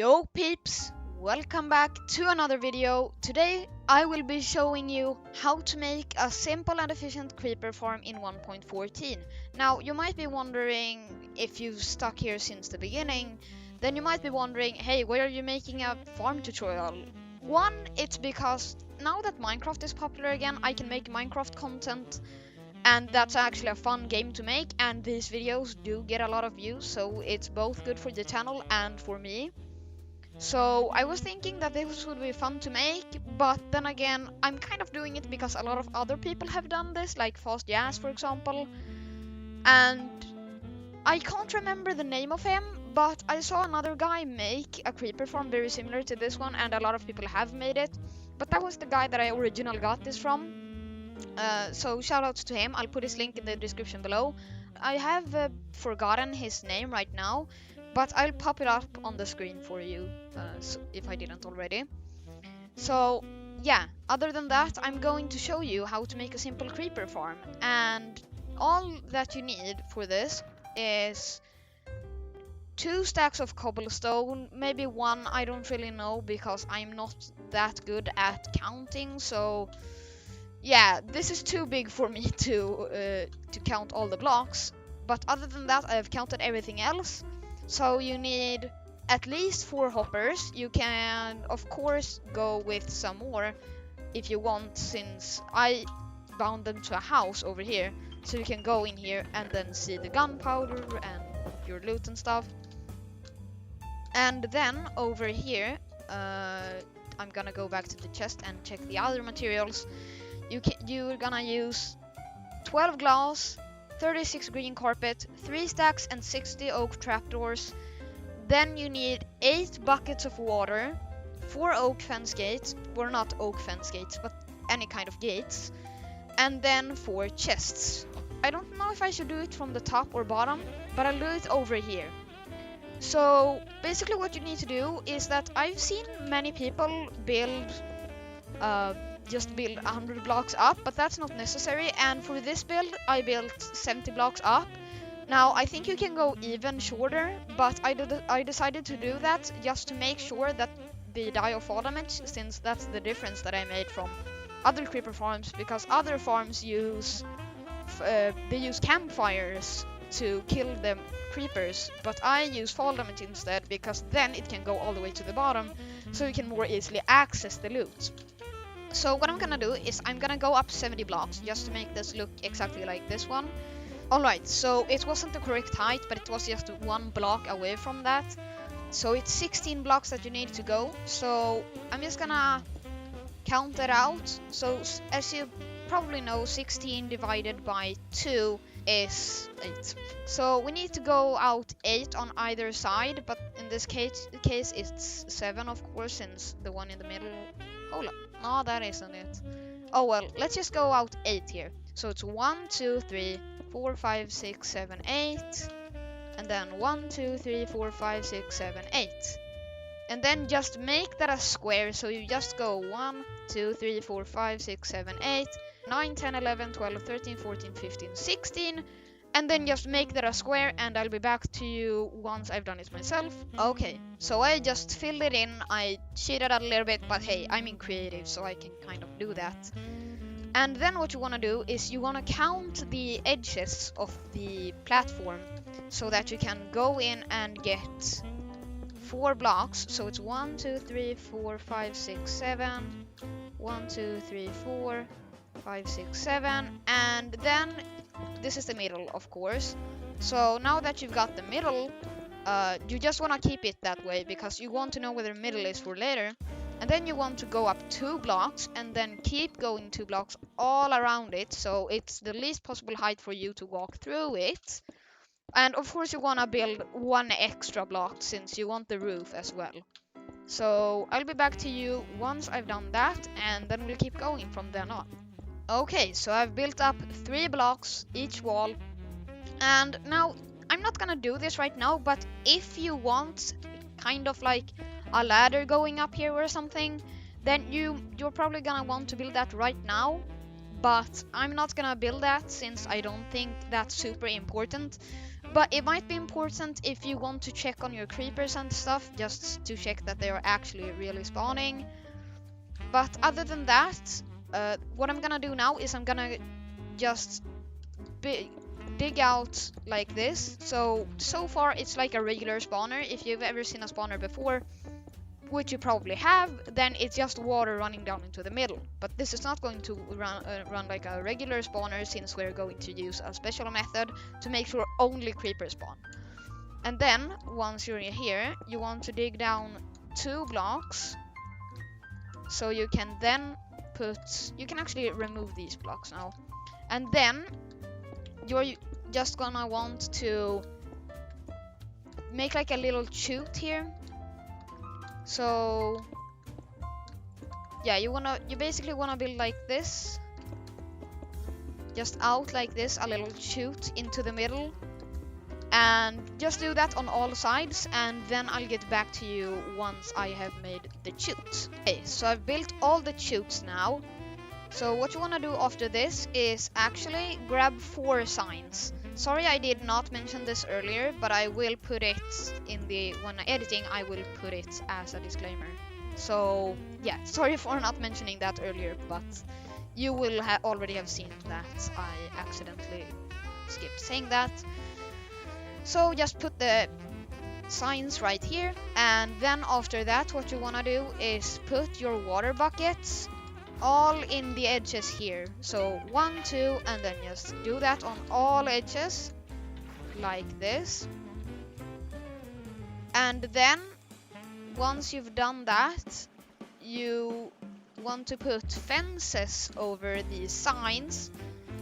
Yo peeps, welcome back to another video. Today I will be showing you how to make a simple and efficient creeper farm in 1.14. Now you might be wondering, if you've stuck here since the beginning, then you might be wondering, hey, why are you making a farm tutorial? One, it's because now that Minecraft is popular again, I can make Minecraft content, and that's actually a fun game to make, and these videos do get a lot of views, so it's both good for the channel and for me. So I was thinking that this would be fun to make, but then again, I'm kind of doing it because a lot of other people have done this, like Fast Jazz for example, and I can't remember the name of him, but I saw another guy make a creeper farm very similar to this one, and a lot of people have made it, but that was the guy that I originally got this from. So shout out to him. I'll put his link in the description below. I have forgotten his name right now, but I'll pop it up on the screen for you if I didn't already. So yeah, other than that, I'm going to show you how to make a simple creeper farm, and all that you need for this is 2 stacks of cobblestone, maybe 1, I don't really know because I'm not that good at counting, so yeah, this is too big for me to count all the blocks, but other than that I have counted everything else. So you need at least 4 hoppers. You can of course go with some more if you want, since I bound them to a house over here, so you can go in here and then see the gunpowder and your loot and stuff. And then over here I'm gonna go back to the chest and check the other materials. You're gonna use 12 glass, 36 green carpet, 3 stacks and 60 oak trapdoors. Then you need 8 buckets of water, 4 oak fence gates, or not oak fence gates, but any kind of gates, and then 4 chests. I don't know if I should do it from the top or bottom, but I'll do it over here. So basically what you need to do is that I've seen many people just build 100 blocks up, but that's not necessary, and for this build I built 70 blocks up. Now I think you can go even shorter, but I decided to do that just to make sure that they die of fall damage, since that's the difference that I made from other creeper farms, because other farms use campfires to kill the creepers, but I use fall damage instead, because then it can go all the way to the bottom, so you can more easily access the loot. So what I'm gonna do is I'm gonna go up 70 blocks just to make this look exactly like this one. Alright, so it wasn't the correct height, but it was just 1 block away from that. So it's 16 blocks that you need to go. So I'm just gonna count that out. So as you probably know, 16 divided by 2 is 8. So we need to go out 8 on either side, but in this case it's 7 of course, since the one in the middle. Hold up. No, that isn't it. Oh well, let's just go out 8 here. So it's 1, 2, 3, 4, 5, 6, 7, 8. And then 1, 2, 3, 4, 5, 6, 7, 8. And then just make that a square. So you just go 1, 2, 3, 4, 5, 6, 7, 8, 9, 10, 11, 12, 13, 14, 15, 16. And then just make that a square, and I'll be back to you once I've done it myself. Okay, so I just filled it in. I cheated a little bit, but hey, I'm in creative, so I can kind of do that. And then what you want to do is you want to count the edges of the platform, so that you can go in and get 4 blocks. So it's 1, 2, 3, 4, 5, 6, 7. 1, 2, 3, 4, 5, 6, 7. And then this is the middle, of course. So now that you've got the middle, you just want to keep it that way, because you want to know where the middle is for later. And then you want to go up 2 blocks and then keep going 2 blocks all around it, so it's the least possible height for you to walk through it. And of course you want to build 1 extra block, since you want the roof as well. So I'll be back to you once I've done that, and then we'll keep going from then on. Okay, so I've built up 3 blocks each wall, and now I'm not gonna do this right now, but if you want kind of like a ladder going up here or something, then you're probably gonna want to build that right now. But I'm not gonna build that, since I don't think that's super important. But it might be important if you want to check on your creepers and stuff, just to check that they are actually really spawning. But other than that, what I'm gonna do now is I'm gonna just dig out like this. So far it's like a regular spawner. If you've ever seen a spawner before, which you probably have, then it's just water running down into the middle. But this is not going to run like a regular spawner, since we're going to use a special method to make sure only creepers spawn. And then once you're here, you want to dig down 2 blocks, so you can then you can actually remove these blocks now. And then you're just gonna want to make like a little chute here. So yeah, you basically wanna build like this, just out like this, a little chute into the middle, and just do that on all sides, and then I'll get back to you once I have made the chute. Okay, so I've built all the chutes now. So what you want to do after this is actually grab 4 signs. Sorry I did not mention this earlier, but I will put it in when editing, I will put it as a disclaimer. So yeah, sorry for not mentioning that earlier, but you will already have seen that I accidentally skipped saying that. So just put the signs right here, and then after that what you want to do is put your water buckets all in the edges here. So 1, 2, and then just do that on all edges like this. And then once you've done that, you want to put fences over these signs.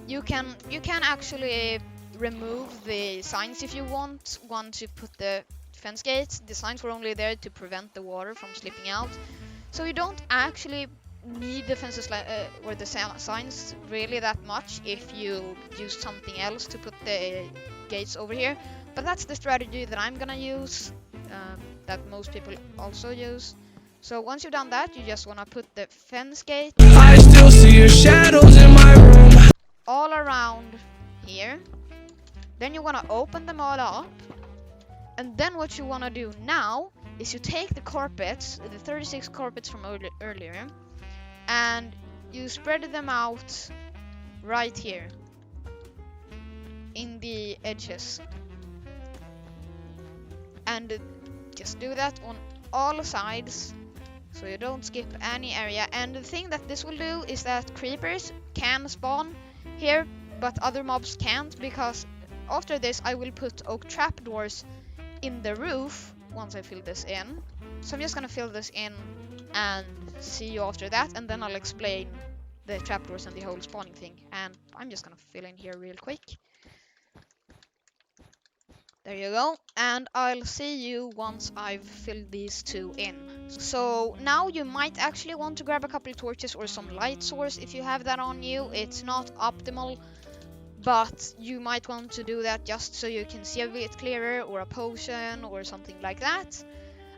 You can actually remove the signs if you want to put the fence gates. The signs were only there to prevent the water from slipping out, so you don't actually need the fences or the signs really that much if you use something else to put the gates over here. But that's the strategy that I'm gonna use, that most people also use. So once you've done that, you just wanna put the fence gate I still see your shadows in my room all around here. Then you want to open them all up, and then what you want to do now is you take the carpets, the 36 carpets from earlier, and you spread them out right here in the edges, and just do that on all sides so you don't skip any area. And the thing that this will do is that creepers can spawn here, but other mobs can't, because after this I will put oak trapdoors in the roof once I fill this in. So I'm just gonna fill this in and see you after that, and then I'll explain the trapdoors and the whole spawning thing. And I'm just gonna fill in here real quick. There you go, and I'll see you once I've filled these 2 in. So now you might actually want to grab a couple of torches or some light source if you have that on you. It's not optimal, but you might want to do that just so you can see a bit clearer, or a potion or something like that.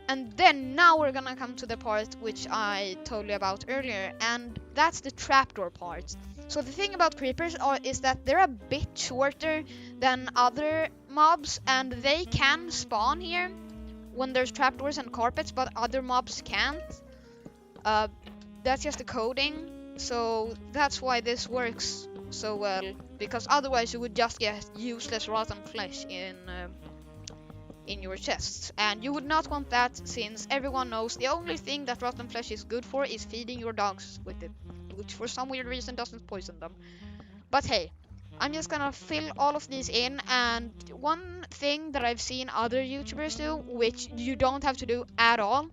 And then now we're gonna come to the part which I told you about earlier, and that's the trapdoor part. So the thing about creepers is that they're a bit shorter than other mobs, and they can spawn here when there's trapdoors and carpets, but other mobs can't. That's just the coding, so that's why this works so well, because otherwise you would just get useless rotten flesh in your chests, and you would not want that, since everyone knows the only thing that rotten flesh is good for is feeding your dogs with it, which for some weird reason doesn't poison them. But hey, I'm just gonna fill all of these in, and one thing that I've seen other YouTubers do, which you don't have to do at all,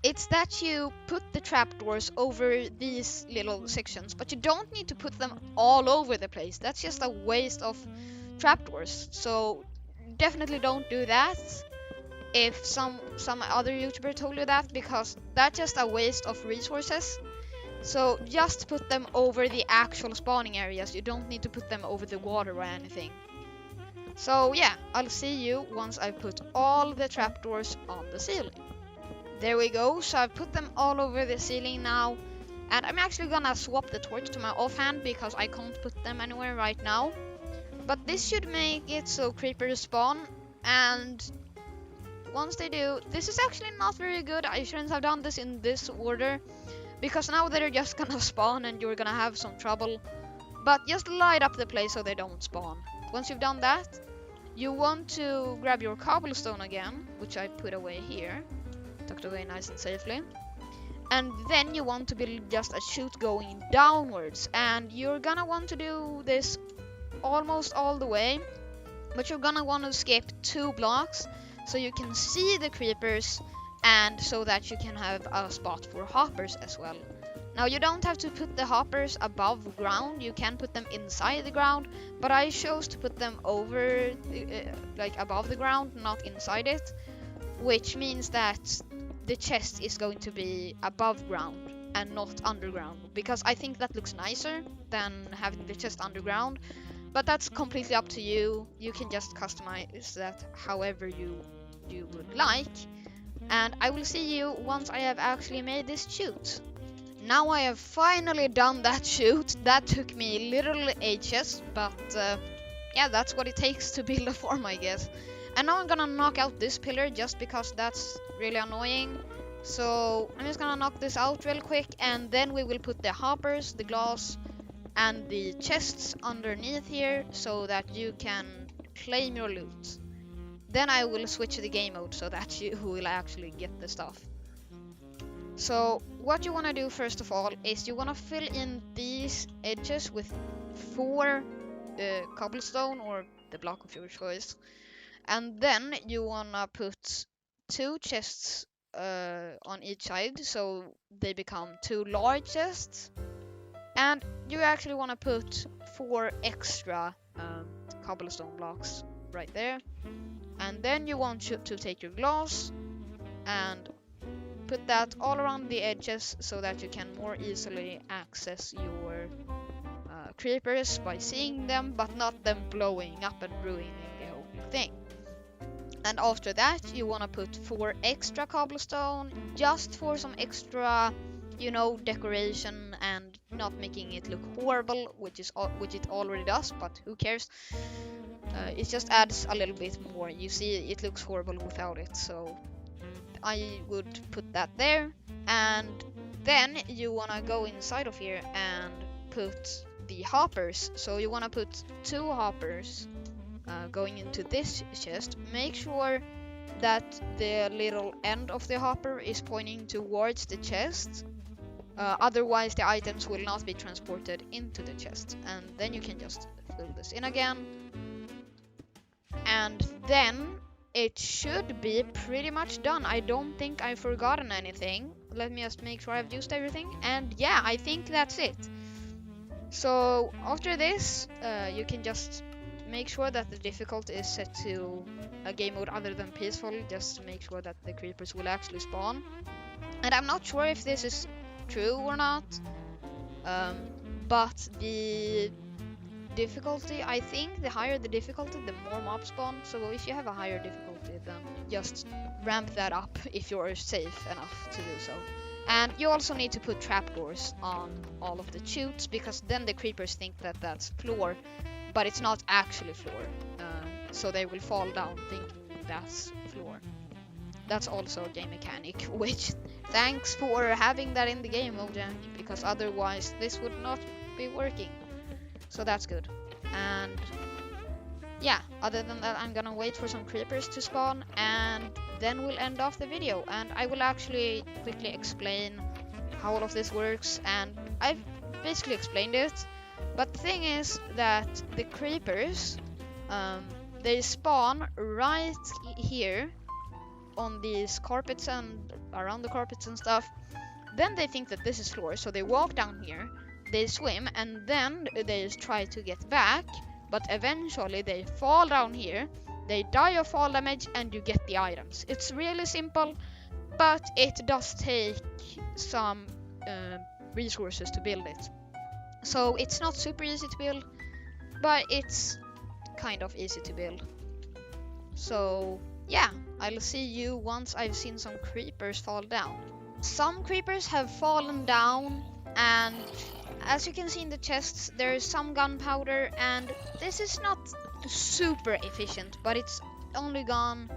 it's that you put the trapdoors over these little sections, but you don't need to put them all over the place. That's just a waste of trapdoors, so definitely don't do that if some other YouTuber told you that, because that's just a waste of resources. So just put them over the actual spawning areas. You don't need to put them over the water or anything. So yeah, I'll see you once I've put all the trapdoors on the ceiling. There we go, so I've put them all over the ceiling now, and I'm actually gonna swap the torch to my offhand because I can't put them anywhere right now. But this should make it so creepers spawn, and once they do, this is actually not very good. I shouldn't have done this in this order, because now they're just gonna spawn and you're gonna have some trouble. But just light up the place so they don't spawn. Once you've done that, you want to grab your cobblestone again, which I put away here, tucked away nice and safely. And then you want to build just a chute going downwards, and you're gonna want to do this almost all the way, but you're gonna want to skip 2 blocks so you can see the creepers and so that you can have a spot for hoppers as well. Now you don't have to put the hoppers above ground, you can put them inside the ground, but I chose to put them over, like above the ground, not inside it, which means that the chest is going to be above ground and not underground, because I think that looks nicer than having the chest underground, but that's completely up to you. You can just customize that however you would like, and I will see you once I have actually made this chute. Now I have finally done that chute. That took me literally ages, but yeah, that's what it takes to build a farm, I guess. And now I'm gonna knock out this pillar just because that's really annoying. So I'm just gonna knock this out real quick, and then we will put the hoppers, the glass, and the chests underneath here so that you can claim your loot. Then I will switch the game mode so that you will actually get the stuff. So what you want to do first of all is you want to fill in these edges with 4 cobblestone or the block of your choice, and then you want to put 2 chests on each side so they become 2 large chests, and you actually want to put 4 extra cobblestone blocks right there, and then you want to take your glass and put that all around the edges so that you can more easily access your creepers by seeing them, but not them blowing up and ruining the whole thing. And after that, you want to put 4 extra cobblestone just for some extra, you know, decoration and not making it look horrible, which it already does, but who cares? It just adds a little bit more. You see, it looks horrible without it, so I would put that there. And then you want to go inside of here and put the hoppers. So you want to put 2 hoppers going into this chest. Make sure that the little end of the hopper is pointing towards the chest. Otherwise the items will not be transported into the chest. And then you can just fill this in again. And then it should be pretty much done. I don't think I've forgotten anything. Let me just make sure I've used everything. And yeah, I think that's it. So after this, you can just make sure that the difficulty is set to a game mode other than peaceful, just to make sure that the creepers will actually spawn. And I'm not sure if this is true or not, but the difficulty, I think the higher the difficulty, the more mobs spawn. So if you have a higher difficulty, then just ramp that up if you're safe enough to do so. And you also need to put trapdoors on all of the chutes, because then the creepers think that that's floor, but it's not actually floor. So they will fall down thinking that's floor. That's also a game mechanic, which thanks for having that in the game, Mojang, because otherwise this would not be working. So that's good. And yeah, other than that, I'm gonna wait for some creepers to spawn, and then we'll end off the video. And I will actually quickly explain how all of this works, and I've basically explained it. But the thing is that the creepers, they spawn right here on these carpets and around the carpets and stuff. Then they think that this is floor, so they walk down here, they swim, and then they try to get back, but eventually they fall down here, they die of fall damage, and you get the items. It's really simple, but it does take some resources to build it. So it's not super easy to build, but it's kind of easy to build. So yeah, I'll see you once I've seen some creepers fall down. Some creepers have fallen down and as you can see in the chests, there is some gunpowder, and this is not super efficient, but it's only gone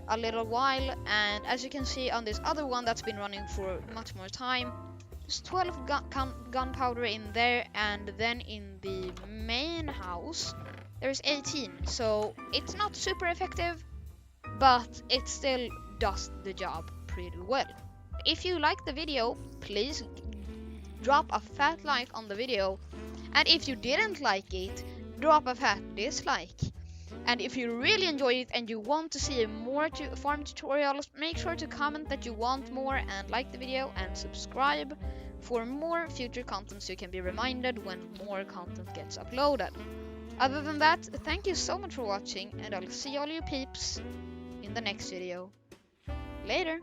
a little while. And as you can see on this other one that's been running for much more time, there's 12 gunpowder in there, and then in the main house there's 18. So it's not super effective, but it still does the job pretty well. If you like the video, please drop a fat like on the video, and if you didn't like it, drop a fat dislike. And if you really enjoy it and you want to see more farm tutorials, make sure to comment that you want more, and like the video and subscribe for more future content so you can be reminded when more content gets uploaded. Other than that, thank you so much for watching, and I'll see all you peeps in the next video. Later!